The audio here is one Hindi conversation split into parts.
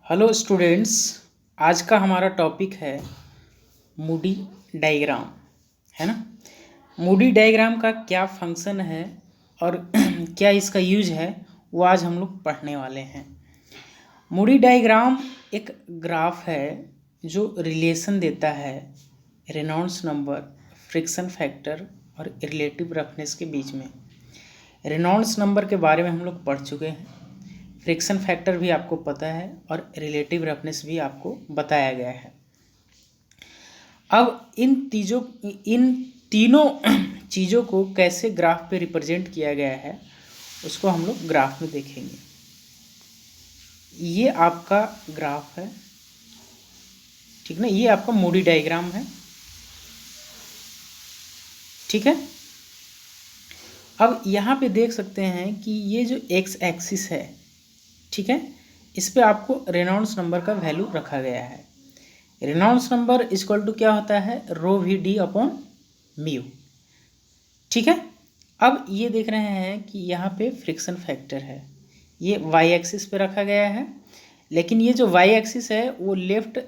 Hello students. आज का हमारा टॉपिक है मूडी डायग्राम, है ना। मूडी डायग्राम का क्या फंक्शन है और क्या इसका यूज है वो आज हम लोग पढ़ने वाले हैं। मूडी डायग्राम एक ग्राफ है जो रिलेशन देता है रेनॉल्ड्स नंबर, फ्रिक्शन फैक्टर और रिलेटिव रफनेस के बीच में। रेनॉल्ड्स नंबर के बारे में हम लोग पढ़ चुके हैं, फ्रिक्शन फैक्टर भी आपको पता है और रिलेटिव रफनेस भी आपको बताया गया है। अब इन तीनों चीज़ों को कैसे ग्राफ पे रिप्रेजेंट किया गया है उसको हम लोग ग्राफ में देखेंगे। ये आपका ग्राफ है, ठीक ना। ये आपका मूडी डायग्राम है, ठीक है। अब यहाँ पे देख सकते हैं कि ये जो एक्स एक्सिस है, ठीक है, इस पे आपको रेनॉल्ड्स नंबर का वैल्यू रखा गया है। रेनॉल्ड्स नंबर इक्वल टू क्या होता है, रो वी डी अपॉन म्यू, ठीक है। अब ये देख रहे हैं कि यहाँ पे फ्रिक्शन फैक्टर है, ये वाई एक्सिस पे रखा गया है, लेकिन ये जो वाई एक्सिस है वो लेफ्ट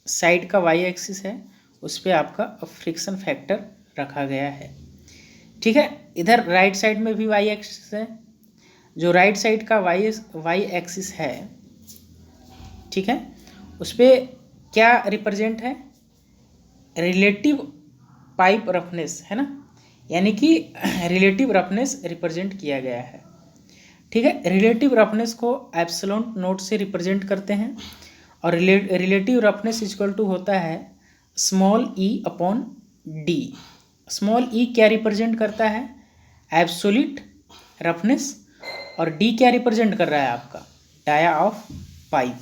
साइड का वाई एक्सिस है, उस पर आपका फ्रिक्शन फैक्टर रखा गया है, ठीक है। इधर राइट साइड में भी वाई एक्सिस है, जो राइट साइड का वाई एक्सिस है, ठीक है, उस पर क्या रिप्रेजेंट है, रिलेटिव पाइप रफनेस, है ना, यानी कि रिलेटिव रफनेस रिप्रेजेंट किया गया है, ठीक है। रिलेटिव रफनेस को एप्सिलॉन नोट से रिप्रेजेंट करते हैं और रिलेटिव रफनेस इक्वल टू होता है small E upon D. Small E क्या रिप्रेजेंट करता है, एब्सोल्यूट रफनेस, और डी क्या रिप्रेजेंट कर रहा है आपका डाया ऑफ पाइप,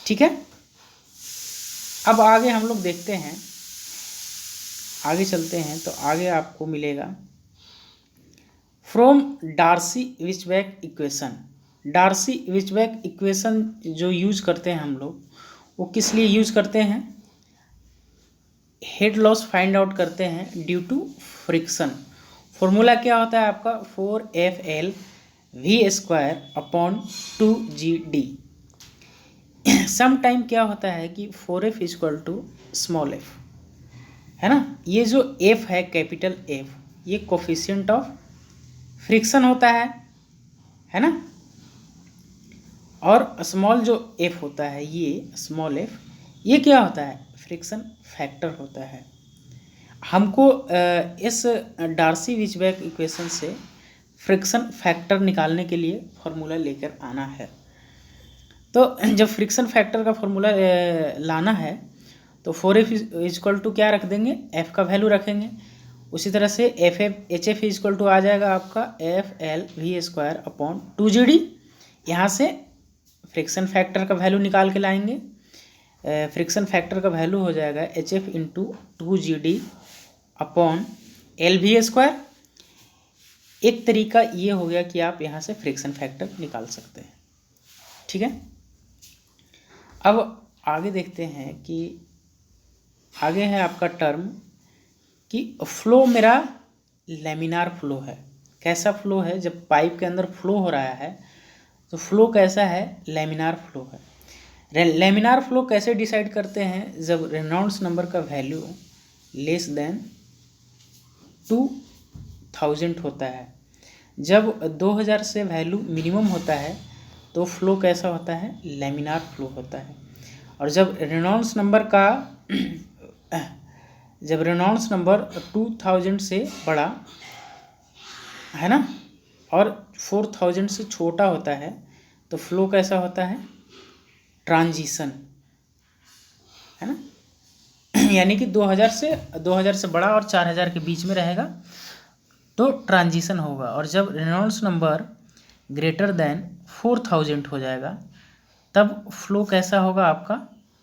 ठीक है। अब आगे हम लोग देखते हैं, आगे चलते हैं तो आगे आपको मिलेगा from Darcy Weisbach equation. Darcy Weisbach equation जो यूज करते हैं हम लोग, वो किस लिए यूज करते हैं, हेड लॉस फाइंड आउट करते हैं ड्यू टू फ्रिक्शन। फॉर्मूला क्या होता है आपका, 4FL V² upon 2GD। Some time क्या होता है कि 4F equal to small f, है ना। ये जो f है कैपिटल F, ये कोफिशिएंट ऑफ फ्रिक्शन होता है ना। और स्मॉल जो f होता है, ये स्मॉल f, ये क्या होता है, फ्रिक्शन फैक्टर होता है। हमको इस डार्सी विचबेक इक्वेशन से फ्रिक्शन फैक्टर निकालने के लिए फॉर्मूला लेकर आना है। तो जब फ्रिक्शन फैक्टर का फॉर्मूला लाना है तो 4F इक्वल टू क्या रख देंगे, F का वैल्यू रखेंगे। उसी तरह से HF इक्वल टू आ जाएगा आपका FL V² अपॉन 2GD। यहाँ से फ्रिक्शन फैक्टर का वैल्यू निकाल के लाएंगे। फ्रिक्शन फैक्टर का वैल्यू हो जाएगा HF into 2GD upon LV²। एक तरीका ये हो गया कि आप यहाँ से फ्रिक्शन फैक्टर निकाल सकते हैं, ठीक है। अब आगे देखते हैं कि आगे है आपका टर्म कि फ्लो मेरा लेमिनार फ्लो है। कैसा फ्लो है, जब पाइप के अंदर फ्लो हो रहा है तो फ्लो कैसा है, लेमिनार फ्लो है। लेमिनार फ्लो कैसे डिसाइड करते हैं, जब रेनॉल्ड्स नंबर का वैल्यू लेस देन 2000 होता है। जब 2000 से वैल्यू मिनिमम होता है तो फ्लो कैसा होता है, लेमिनार फ्लो होता है। और जब रेनॉल्ड्स नंबर 2000 से बड़ा, है ना, और 4000 से छोटा होता है तो फ्लो कैसा होता है, ट्रांजिशन, है ना। यानी कि 2000 से बड़ा और 4000 के बीच में रहेगा तो ट्रांजिशन होगा। और जब रेनॉल्ड्स नंबर ग्रेटर देन 4000 हो जाएगा तब फ्लो कैसा होगा आपका,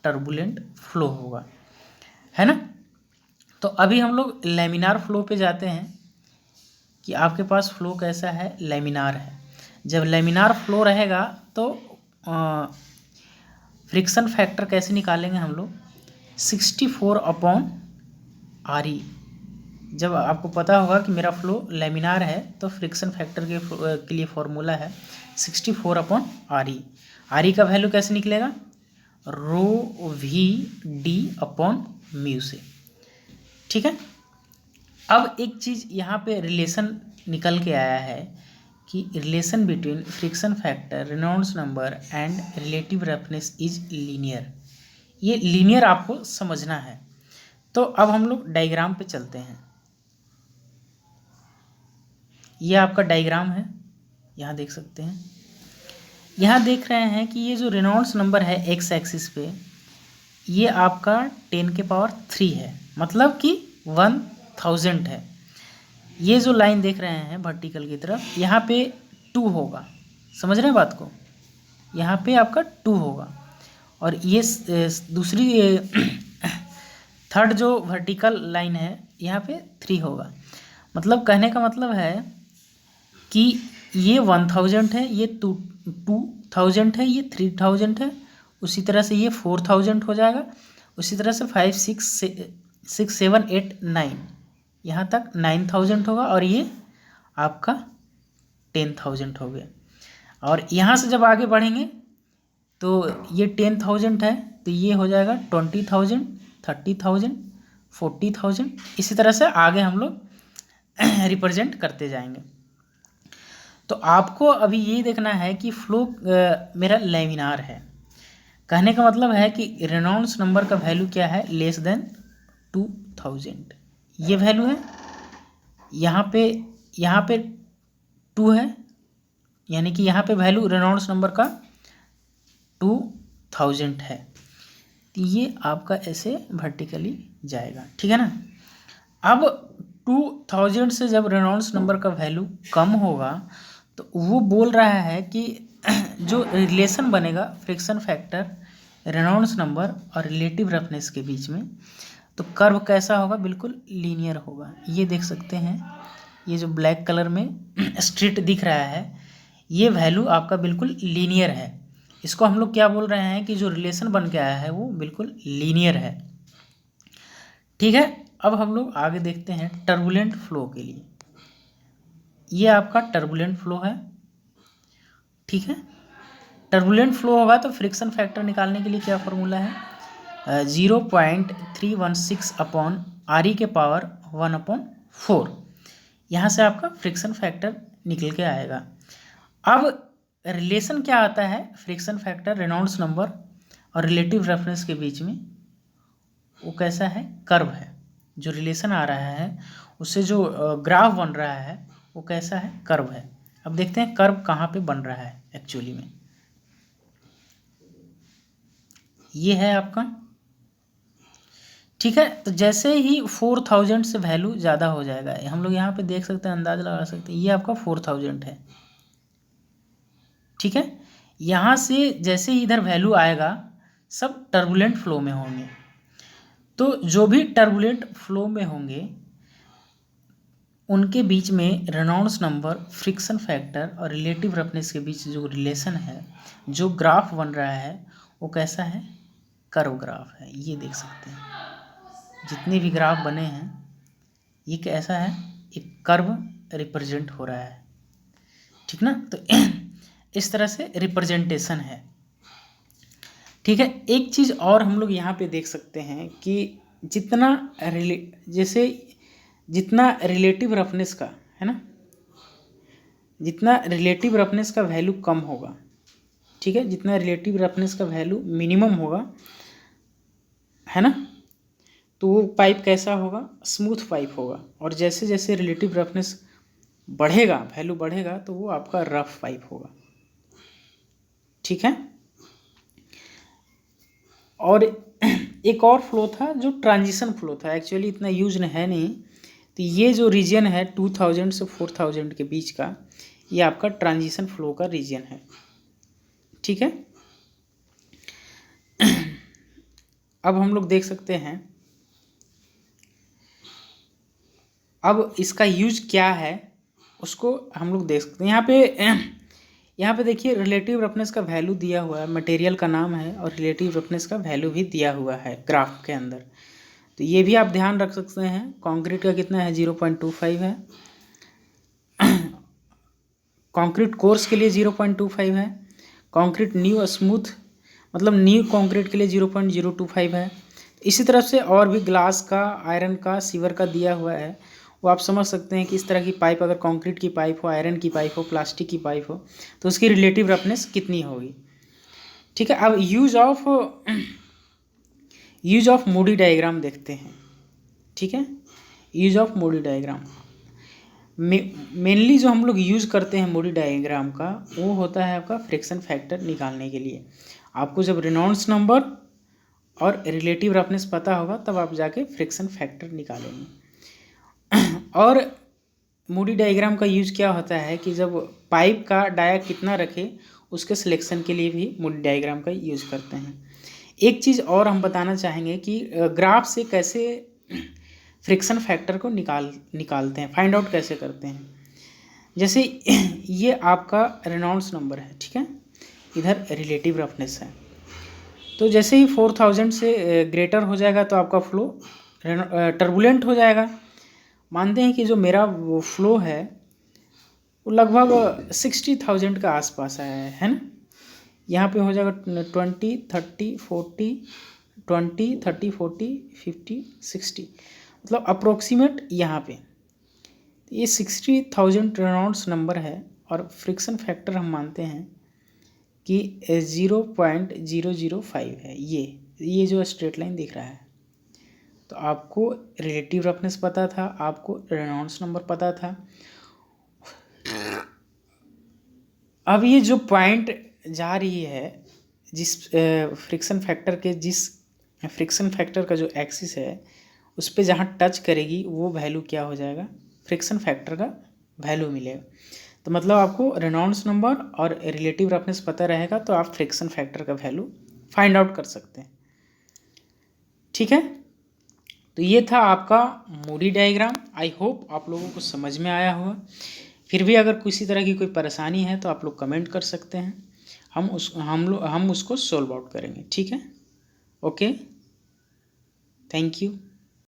टर्बुलेंट फ्लो होगा, है ना। तो अभी हम लोग लेमिनार फ्लो पे जाते हैं कि आपके पास फ्लो कैसा है, लेमिनार है। जब लेमिनार फ्लो रहेगा तो फ्रिक्शन फैक्टर कैसे निकालेंगे हम लोग, 64 अपॉन RE जब आपको पता होगा कि मेरा फ्लो लेमिनार है तो फ्रिक्शन फैक्टर के लिए फॉर्मूला है 64/RE। RE का वैल्यू कैसे निकलेगा, ρ/v/d/म्यू से। ठीक है, अब एक चीज़ यहाँ पे रिलेशन निकल के आया है कि relation between friction factor, Reynolds number and relative roughness is linear. ये लीनियर आपको समझना है। तो अब हम लोग डायग्राम पे चलते हैं। ये आपका डायग्राम है, यहाँ देख सकते हैं। यहाँ देख रहे हैं कि ये जो रेनॉल्ड्स नंबर है एक्स एक्सिस पे, ये आपका 10⁻³ है, मतलब कि 1000 है। ये जो लाइन देख रहे हैं वर्टिकल की तरफ, यहाँ पे 2 होगा, समझ रहे हैं बात को, यहाँ पे आपका 2 होगा। और ये दूसरी थर्ड जो वर्टिकल लाइन है यहाँ पे 3 होगा। मतलब कहने का मतलब है कि ये 1000 है, ये 2000 है, ये 3000 है, उसी तरह से ये 4000 हो जाएगा, उसी तरह से 5 6 7 8 9 यहाँ तक 9000 होगा, और ये आपका 10000 हो गया। और यहाँ से जब आगे बढ़ेंगे तो ये 10000 है तो ये हो जाएगा 20,000, 30,000, 40,000, इसी तरह से आगे हम लोग रिप्रेजेंट करते जाएंगे। तो आपको अभी ये देखना है कि फ्लो मेरा लेमिनार है। कहने का मतलब है कि रेनॉल्ड्स नंबर का वैल्यू क्या है, लेस देन 2000, ये वैल्यू है। यहाँ पे 2 है, यानी कि यहाँ पे वैल्यू रेनॉल्ड्स नंबर का 2000 है, तो ये आपका ऐसे वर्टिकली जाएगा। ठीक है ना। अब 2000 से जब रेनॉल्ड्स नंबर का वैल्यू कम होगा तो वो बोल रहा है कि जो रिलेशन बनेगा फ्रिक्शन फैक्टर, रेनॉल्ड्स नंबर और रिलेटिव रफनेस के बीच में, तो कर्व कैसा होगा, बिल्कुल लीनियर होगा। ये देख सकते हैं, ये जो ब्लैक कलर में स्ट्रेट दिख रहा है, ये वैल्यू आपका बिल्कुल लीनियर है। इसको हम लोग क्या बोल रहे हैं कि जो रिलेशन बन के आया है वो बिल्कुल लीनियर है। ठीक है, अब हम लोग आगे देखते हैं टर्बुलेंट फ्लो के लिए। ये आपका टर्बुलेंट फ्लो है। ठीक है, टर्बुलेंट फ्लो होगा तो फ्रिक्शन फैक्टर निकालने के लिए क्या फॉर्मूला है, 0.316/RE⁴ यहाँ से आपका फ्रिक्शन फैक्टर निकल के आएगा। अब रिलेशन क्या आता है फ्रिक्शन फैक्टर, रेनॉल्ड्स नंबर और रिलेटिव रेफरेंस के बीच में, वो कैसा है, कर्व है। जो रिलेशन आ रहा है उससे जो ग्राफ बन रहा है वो कैसा है, कर्व है। अब देखते हैं कर्व कहाँ पे बन रहा है एक्चुअली में। ये है आपका। ठीक है, तो जैसे ही 4000 से वैल्यू ज़्यादा हो जाएगा, हम लोग यहाँ पे देख सकते हैं, अंदाज़ा लगा सकते हैं, ये आपका 4000 है। ठीक है, यहाँ से जैसे ही इधर वैल्यू आएगा सब टर्बुलेंट फ्लो में होंगे। तो जो भी टर्बुलेंट फ्लो में होंगे उनके बीच में रेनॉल्ड्स नंबर, फ्रिक्शन फैक्टर और रिलेटिव रफनेस के बीच जो रिलेशन है, जो ग्राफ बन रहा है वो कैसा है, कर्व ग्राफ है। ये देख सकते हैं जितने भी ग्राफ बने हैं ये कैसा है, एक कर्व रिप्रेजेंट हो रहा है। ठीक ना, तो इस तरह से रिप्रेजेंटेशन है। ठीक है, एक चीज़ और हम लोग यहाँ पे देख सकते हैं कि जितना रिलेटिव रफनेस का है ना, जितना रिलेटिव रफनेस का वैल्यू कम होगा, ठीक है, जितना रिलेटिव रफनेस का वैल्यू मिनिमम होगा, है ना, तो वो पाइप कैसा होगा, स्मूथ पाइप होगा। और जैसे जैसे रिलेटिव रफनेस बढ़ेगा, वैल्यू बढ़ेगा, तो वो आपका रफ पाइप होगा। ठीक है, और एक और फ्लो था जो ट्रांजिशन फ्लो था, एक्चुअली इतना यूज है नहीं। तो ये जो रीजन है 2000 से 4000 के बीच का, ये आपका ट्रांजिशन फ्लो का रीजन है। ठीक है, अब हम लोग देख सकते हैं, अब इसका यूज क्या है उसको हम लोग देख सकते हैं। यहाँ पे देखिए रिलेटिव रफनेस का वैल्यू दिया हुआ है, मटेरियल का नाम है, और रिलेटिव रफनेस का वैल्यू भी दिया हुआ है ग्राफ के अंदर। तो ये भी आप ध्यान रख सकते हैं। कंक्रीट का कितना है 0.25 है, कंक्रीट कोर्स के लिए 0.25 है, कंक्रीट न्यू स्मूथ मतलब न्यू कंक्रीट के लिए 0.025 है। इसी तरह से और भी ग्लास का, आयरन का, सीवर का दिया हुआ है। वो आप समझ सकते हैं कि इस तरह की पाइप, अगर कंक्रीट की पाइप हो, आयरन की पाइप हो, प्लास्टिक की पाइप हो, तो उसकी रिलेटिव रफनेस कितनी होगी। ठीक है, अब यूज ऑफ मूडी डायग्राम देखते हैं। ठीक है, use of Moody diagram mainly जो हम लोग यूज़ करते हैं मूडी डायग्राम का, वो होता है आपका फ्रिक्शन फैक्टर निकालने के लिए। आपको जब रेनॉल्ड्स नंबर और रिलेटिव रफनेस पता होगा तब आप जाके फ्रिक्शन फैक्टर निकालेंगे। और मूडी डायग्राम का यूज क्या होता है कि जब पाइप का डाया कितना रखे उसके सिलेक्शन के लिए भी मूडी डायग्राम का यूज करते हैं। एक चीज़ और हम बताना चाहेंगे कि ग्राफ से कैसे फ्रिक्शन फैक्टर को निकालते हैं, फाइंड आउट कैसे करते हैं। जैसे ये आपका रेनॉल्ड्स नंबर है, ठीक है, इधर रिलेटिव रफनेस है। तो जैसे ही 4000 से ग्रेटर हो जाएगा तो आपका फ्लो टर्बुलेंट हो जाएगा। मानते हैं कि जो मेरा वो फ्लो है वो लगभग 60,000 का आसपास है ना। यहाँ पे हो जाएगा 20, 30, 40, 20, 30, 40, 50, 60, मतलब अप्रोक्सीमेट यहाँ पे ये 60,000 रेनॉल्ड्स नंबर है। और फ्रिक्शन फैक्टर हम मानते हैं कि 0.005 है। ये जो स्ट्रेट लाइन दिख रहा है, तो आपको रिलेटिव रफनेस पता था, आपको रेनॉल्ड्स नंबर पता था। अब ये जो पॉइंट जा रही है, जिस फ्रिक्शन फैक्टर का जो एक्सिस है उस पर जहाँ टच करेगी वो वैल्यू क्या हो जाएगा, फ्रिक्शन फैक्टर का वैल्यू मिलेगा। तो मतलब आपको रेनॉल्ड्स नंबर और रिलेटिव रफनेस पता रहेगा तो आप फ्रिक्शन फैक्टर का वैल्यू फाइंड आउट कर सकते हैं। ठीक है, तो ये था आपका मूडी डायग्राम। आई होप आप लोगों को समझ में आया होगा। फिर भी अगर किसी तरह की कोई परेशानी है तो आप लोग कमेंट कर सकते हैं, हम उसको सॉल्व आउट करेंगे। ठीक है, ओके, थैंक यू।